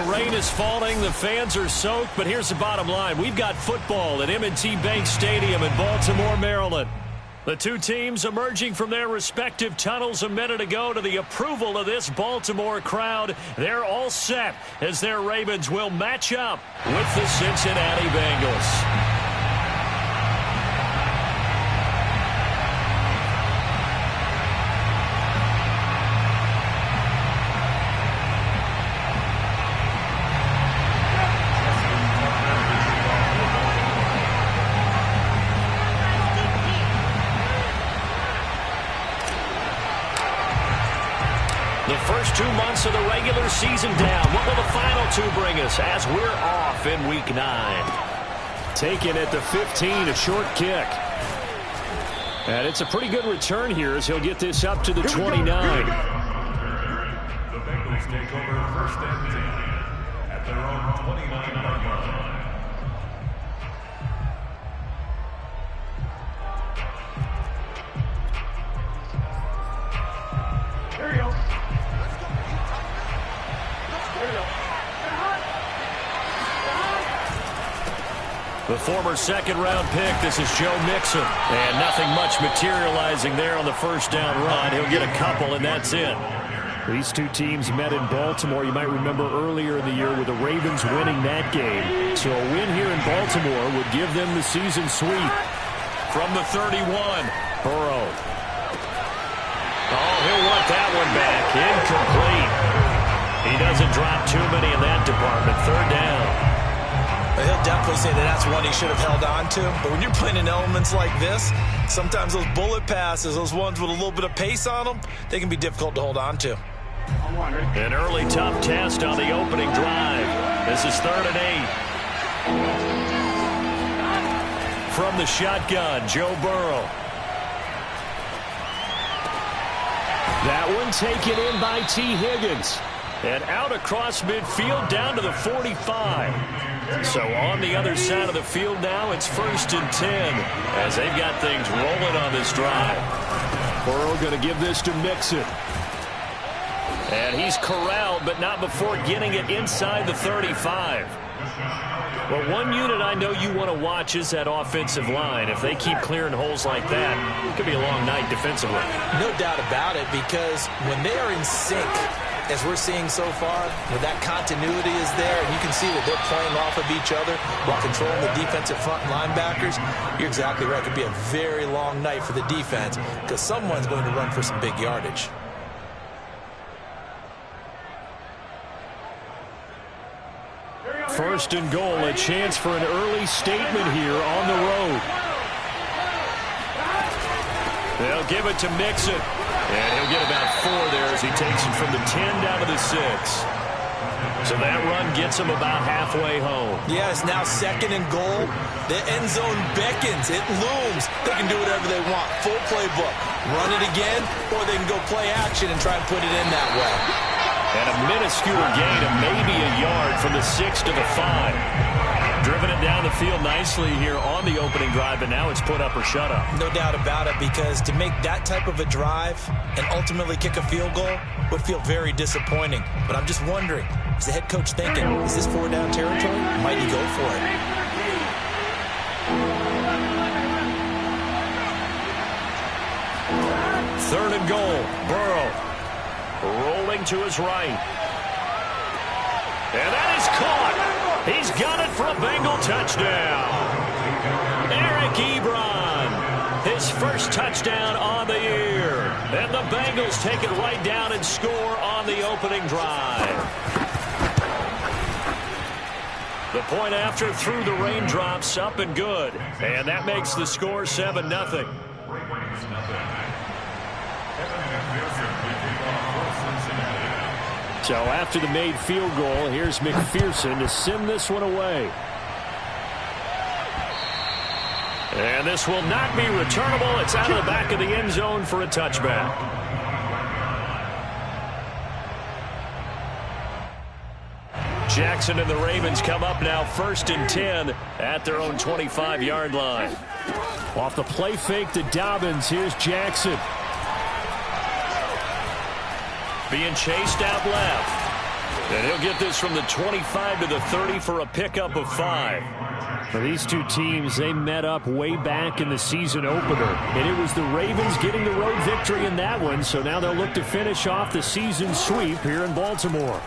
rain is falling, the fans are soaked, but here's the bottom line. We've got football at M&T Bank Stadium in Baltimore, Maryland. The two teams emerging from their respective tunnels a minute ago to the approval of this Baltimore crowd. They're all set as their Ravens will match up with the Cincinnati Bengals. The first 2 months of the regular season down. What will the final two bring us as we're off in Week 9? Taken at the 15, a short kick. And it's a pretty good return here as he'll get this up to the 29. The Bengals take over first and 10 at their own 29-yard line. There you go. The former second-round pick, this is Joe Mixon. And nothing much materializing there on the first down run. He'll get a couple, and that's it. These two teams met in Baltimore. You might remember earlier in the year with the Ravens winning that game. So a win here in Baltimore would give them the season sweep. From the 31, Burrow. Oh, he'll want that one back. Incomplete. He doesn't drop too many in that department. Third down. He'll definitely say that that's one he should have held on to. But when you're playing in elements like this, sometimes those bullet passes, those ones with a little bit of pace on them, they can be difficult to hold on to. An early tough test on the opening drive. This is 3rd and 8. From the shotgun, Joe Burrow. That one taken in by T. Higgins. And out across midfield down to the 45. So on the other side of the field now, it's 1st and 10 as they've got things rolling on this drive. Burrow going to give this to Mixon. And he's corralled, but not before getting it inside the 35. Well, one unit I know you want to watch is that offensive line. If they keep clearing holes like that, it could be a long night defensively. No doubt about it, because when they are in sync, as we're seeing so far, that continuity is there, and you can see that they're playing off of each other while controlling the defensive front linebackers. You're exactly right. It could be a very long night for the defense because someone's going to run for some big yardage. First and goal, a chance for an early statement here on the road. They'll give it to Mixon. And he'll get about 4 there as he takes it from the 10 down to the 6. So that run gets him about halfway home. Yeah, it's now 2nd and goal. The end zone beckons. It looms. They can do whatever they want. Full playbook. Run it again, or they can go play action and try and put it in that way. And a minuscule gain of maybe a yard from the 6 to the 5. Driven it down the field nicely here on the opening drive, and now it's put up or shut up. No doubt about it, because to make that type of a drive and ultimately kick a field goal would feel very disappointing. But I'm just wondering, is the head coach thinking, is this 4-down territory? Might he go for it? Third and goal, Burrow rolling to his right. And that is caught. He's got it for a Bengal touchdown. Eric Ebron, his first touchdown on the year. And the Bengals take it right down and score on the opening drive. The point after through the raindrops, up and good. And that makes the score 7-0. So after the made field goal, here's McPherson to send this one away. And this will not be returnable. It's out of the back of the end zone for a touchback. Jackson and the Ravens come up now 1st and 10 at their own 25-yard line. Off the play fake to Dobbins, here's Jackson. Being chased out left. And he'll get this from the 25 to the 30 for a pickup of 5. For these two teams, they met up way back in the season opener. And it was the Ravens getting the road victory in that one. So now they'll look to finish off the season sweep here in Baltimore.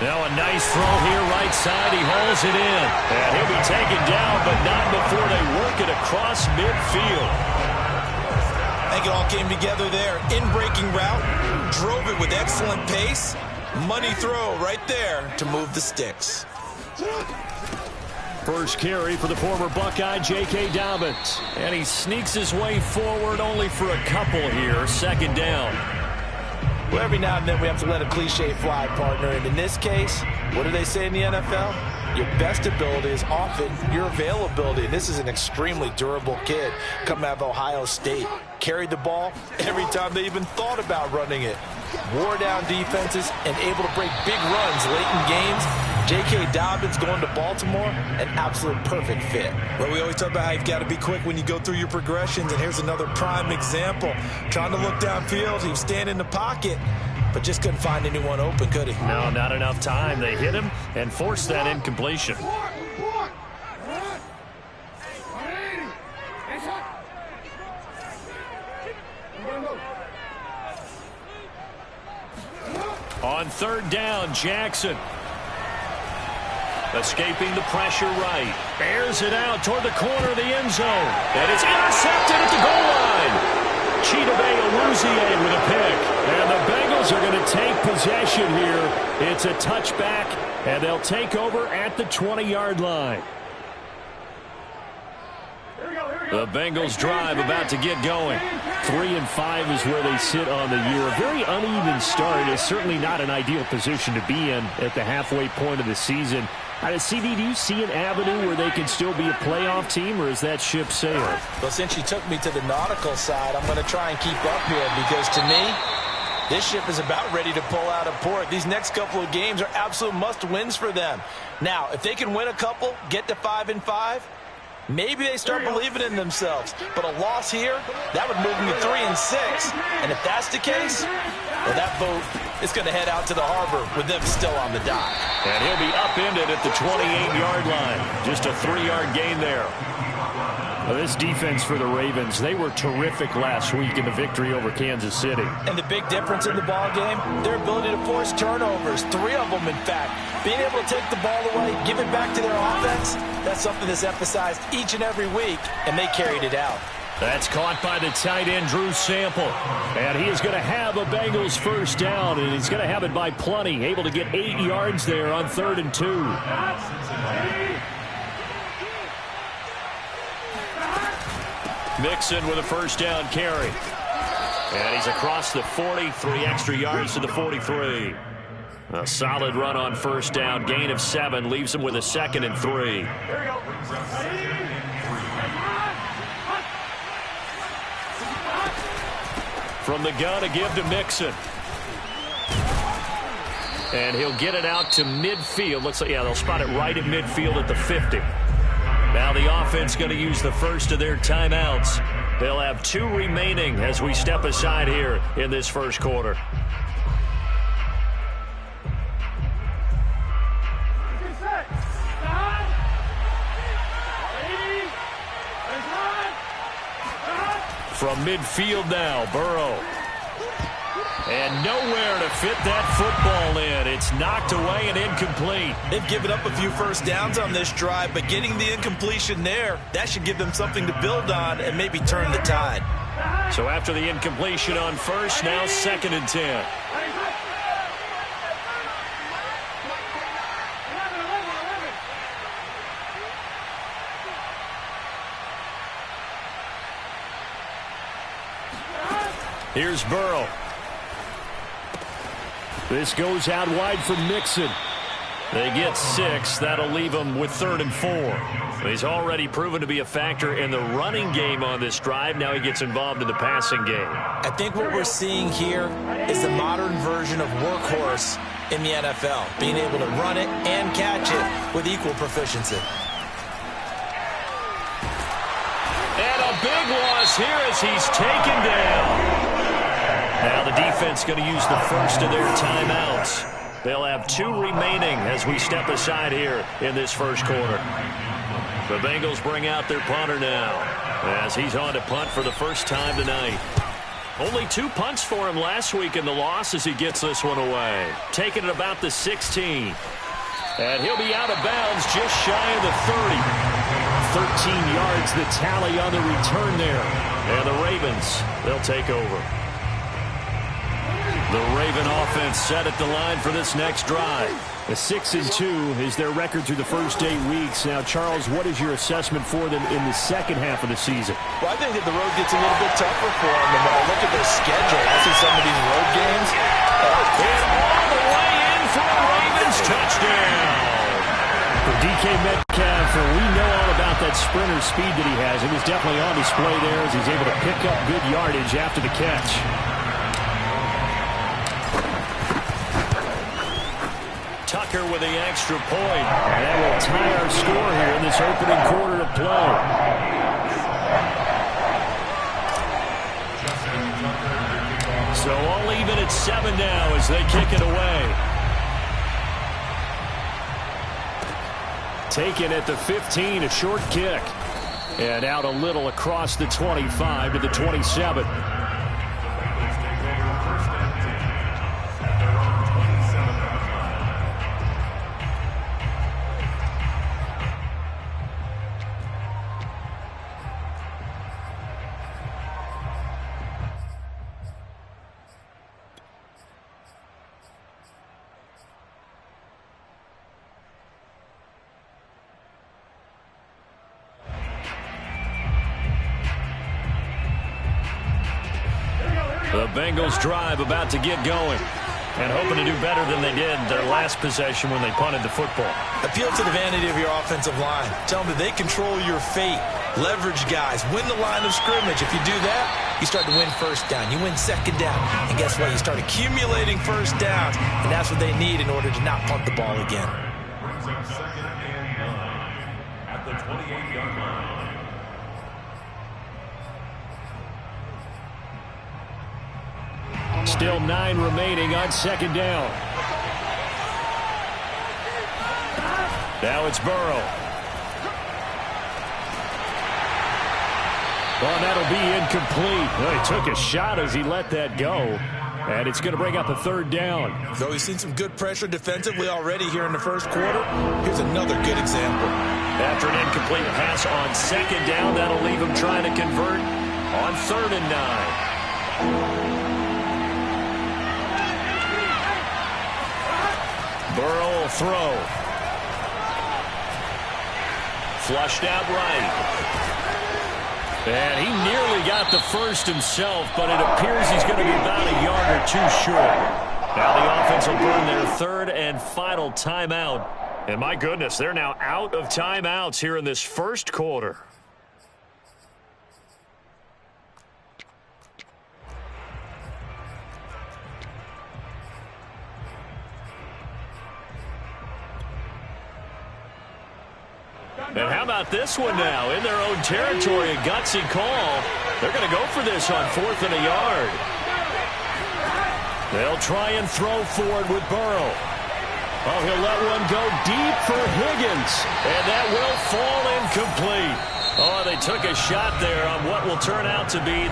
Now a nice throw here right side. He hauls it in. And he'll be taken down, but not before they work it across midfield. I think it all came together there. In-breaking route, drove it with excellent pace. Money throw right there to move the sticks. First carry for the former Buckeye, J.K. Dobbins. And he sneaks his way forward only for a couple here. Second down. Well, every now and then we have to let a cliche fly, partner. And in this case, what do they say in the NFL? Your best ability is often your availability. And this is an extremely durable kid coming out of Ohio State. Carried the ball every time they even thought about running it. Wore down defenses and able to break big runs late in games. J.K. Dobbins going to Baltimore, an absolute perfect fit. Well, we always talk about how you've got to be quick when you go through your progressions, and here's another prime example. Trying to look downfield, he was standing in the pocket, but just couldn't find anyone open, could he? No, not enough time. They hit him and forced that incompletion. On third down, Jackson. Escaping the pressure right. Airs it out toward the corner of the end zone. And it's intercepted at the goal line. Chidobe Awuzie with a pick. And the Bengals are going to take possession here. It's a touchback, and they'll take over at the 20-yard line. The Bengals drive about to get going. 3-5 is where they sit on the year. A very uneven start. Is certainly not an ideal position to be in at the halfway point of the season. CD, do you see an avenue where they can still be a playoff team, or is that ship sailed? Well, since you took me to the nautical side, I'm going to try and keep up here because to me, this ship is about ready to pull out of port. These next couple of games are absolute must-wins for them. Now, if they can win a couple, get to 5-5, maybe they start believing in themselves. But a loss here, that would move them to 3-6. And if that's the case, well, that boat is going to head out to the harbor with them still on the dock. And he'll be upended at the 28-yard line. Just a 3-yard gain there. Well, this defense for the Ravens, they were terrific last week in the victory over Kansas City. And the big difference in the ball game, their ability to force turnovers, 3 of them in fact. Being able to take the ball away, give it back to their offense, that's something that's emphasized each and every week, and they carried it out. That's caught by the tight end, Drew Sample. And he is going to have a Bengals first down, and he's going to have it by plenty. Able to get 8 yards there on 3rd and 2. Mixon with a first down carry. And he's across the 40, 3 extra yards to the 43. A solid run on first down, gain of 7, leaves him with a 2nd and 3. From the gun, a give to Mixon. And he'll get it out to midfield. Looks like, yeah, they'll spot it right at midfield at the 50. Now the offense going to use the first of their timeouts. They'll have 2 remaining as we step aside here in this first quarter. From midfield now, Burrow. And nowhere to fit that football in. It's knocked away and incomplete. They've given up a few first downs on this drive, but getting the incompletion there, that should give them something to build on and maybe turn the tide. So after the incompletion on first, now 2nd and 10. Here's Burrow. This goes out wide for Mixon. They get 6. That'll leave them with 3rd and 4. He's already proven to be a factor in the running game on this drive. Now he gets involved in the passing game. I think what we're seeing here is the modern version of workhorse in the NFL, being able to run it and catch it with equal proficiency. And a big loss here as he's taken down. Now the defense going to use the first of their timeouts. They'll have 2 remaining as we step aside here in this first quarter. The Bengals bring out their punter now as he's on to punt for the first time tonight. Only 2 punts for him last week in the loss as he gets this one away. Taking it about the 16. And he'll be out of bounds just shy of the 30. 13 yards the tally on the return there. And the Ravens, they'll take over. The Raven offense set at the line for this next drive. A 6-2 is their record through the first 8 weeks. Now, Charles, what is your assessment for them in the second half of the season? Well, I think that the road gets a little bit tougher for them. And when I look at their schedule, I see some of these road games. And all the way in for a Ravens touchdown. For DK Metcalf, we know all about that sprinter speed that he has. It was definitely on display there as he's able to pick up good yardage after the catch. Tucker with the extra point. And that will tie our score here in this opening quarter of play. So all even at 7 now as they kick it away. Taken at the 15, a short kick. And out a little across the 25 to the 27. The Bengals drive about to get going and hoping to do better than they did their last possession when they punted the football. Appeal to the vanity of your offensive line. Tell them that they control your fate. Leverage guys. Win the line of scrimmage. If you do that, you start to win first down. You win second down. And guess what? You start accumulating first downs. And that's what they need in order to not punt the ball again. Brings up 2nd and 9 at the 28-yard line. Still 9 remaining on second down. Now it's Burrow. Well, that'll be incomplete. Well, he took a shot as he let that go. And it's going to bring up a 3rd down. Though we've seen some good pressure defensively already here in the first quarter, here's another good example. After an incomplete pass on second down, that'll leave him trying to convert on 3rd and 9. Burrow will throw. Flushed out right. And he nearly got the first himself, but it appears he's going to be about a yard or 2 short. Now the offense will burn their 3rd and final timeout. And my goodness, they're now out of timeouts here in this first quarter. And how about this one now? In their own territory, a gutsy call. They're going to go for this on 4th and a yard. They'll try and throw forward with Burrow. Oh, he'll let one go deep for Higgins. And that will fall incomplete. Oh, they took a shot there on what will turn out to be